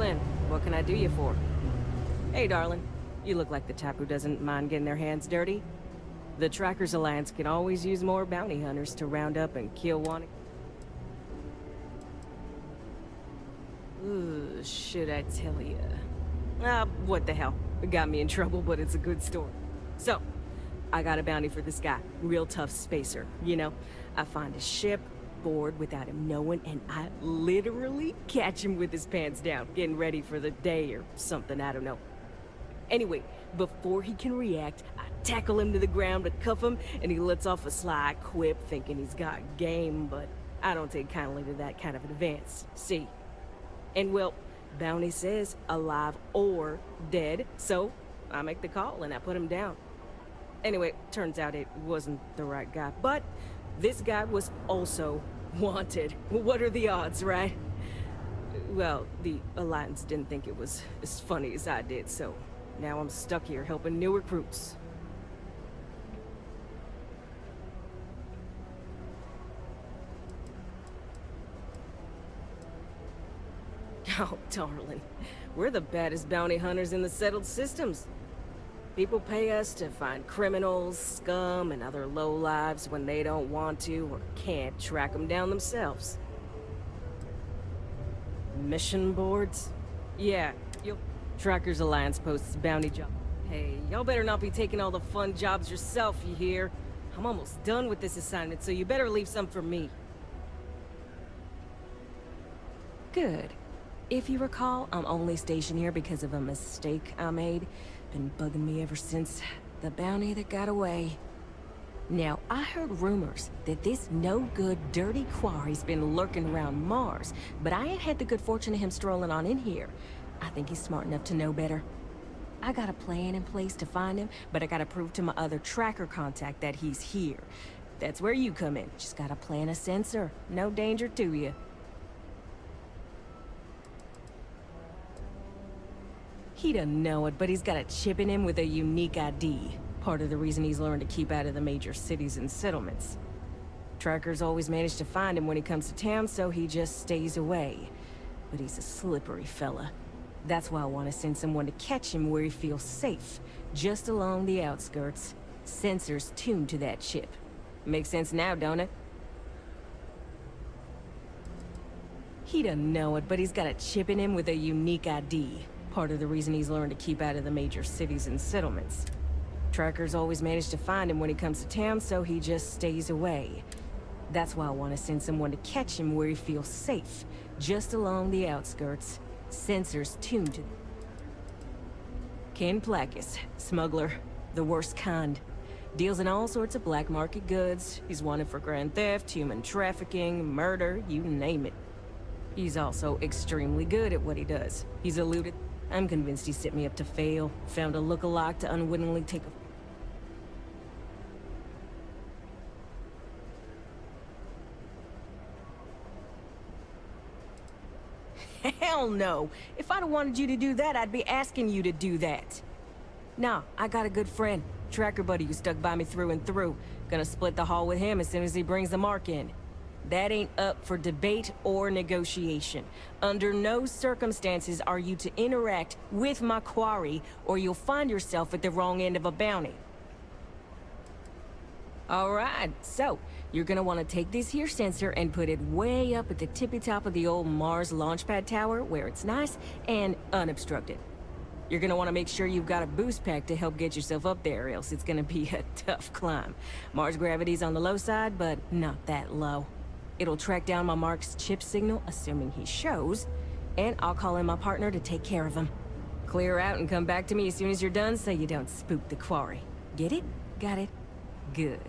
Flynn. What can I do you for? Hey, darling. You look like the type who doesn't mind getting their hands dirty. The Trackers Alliance can always use more bounty hunters to round up and kill one. Ooh, should I tell you? What the hell. It got me in trouble, but it's a good story. So, I got a bounty for this guy. Real tough spacer, you know? I find his ship, board without him knowing, and I literally catch him with his pants down, getting ready for the day or something, I don't know. Anyway, before he can react, I tackle him to the ground to cuff him, and he lets off a sly quip thinking he's got game, but I don't take kindly to that kind of advance. See? And well, bounty says alive or dead, so I make the call and I put him down. Anyway, turns out it wasn't the right guy, but this guy was also wanted. What are the odds, right? Well, the Alliance didn't think it was as funny as I did, so now I'm stuck here helping new recruits. Oh, darling. We're the baddest bounty hunters in the settled systems. People pay us to find criminals, scum, and other lowlives when they don't want to or can't track them down themselves. Mission boards? Yeah, Trackers Alliance posts bounty job. Hey, y'all better not be taking all the fun jobs yourself, you hear? I'm almost done with this assignment, so you better leave some for me. Good. If you recall, I'm only stationed here because of a mistake I made. Been bugging me ever since the bounty that got away. Now, I heard rumors that this no-good, dirty quarry's been lurking around Mars, but I ain't had the good fortune of him strolling on in here. I think he's smart enough to know better. I got a plan in place to find him, but I gotta prove to my other tracker contact that he's here. That's where you come in. Just gotta plant a sensor. No danger to you. He doesn't know it, but he's got a chip in him with a unique ID. Part of the reason he's learned to keep out of the major cities and settlements. Trackers always manage to find him when he comes to town, so he just stays away. But he's a slippery fella. That's why I want to send someone to catch him where he feels safe, just along the outskirts. Sensors tuned to that chip. Makes sense now, don't it? He doesn't know it, but he's got a chip in him with a unique ID. Part of the reason he's learned to keep out of the major cities and settlements. Trackers always manage to find him when he comes to town, so he just stays away. That's why I want to send someone to catch him where he feels safe, just along the outskirts. Sensors tuned to... Ken Placus, smuggler, the worst kind. Deals in all sorts of black market goods. He's wanted for grand theft, human trafficking, murder, you name it. He's also extremely good at what he does. He's eluded... I'm convinced he set me up to fail. Found a look-alike to unwittingly take a... Hell no! If I'd have wanted you to do that, I'd be asking you to do that. Nah, I got a good friend. Tracker buddy who stuck by me through and through. Gonna split the haul with him as soon as he brings the mark in. That ain't up for debate or negotiation. Under no circumstances are you to interact with my quarry, or you'll find yourself at the wrong end of a bounty. Alright, so, you're gonna want to take this here sensor and put it way up at the tippy top of the old Mars launchpad tower, where it's nice and unobstructed. You're gonna want to make sure you've got a boost pack to help get yourself up there, else it's gonna be a tough climb. Mars gravity's on the low side, but not that low. It'll track down my Mark's chip signal, assuming he shows, and I'll call in my partner to take care of him. Clear out and come back to me as soon as you're done so you don't spook the quarry. Get it? Got it? Good.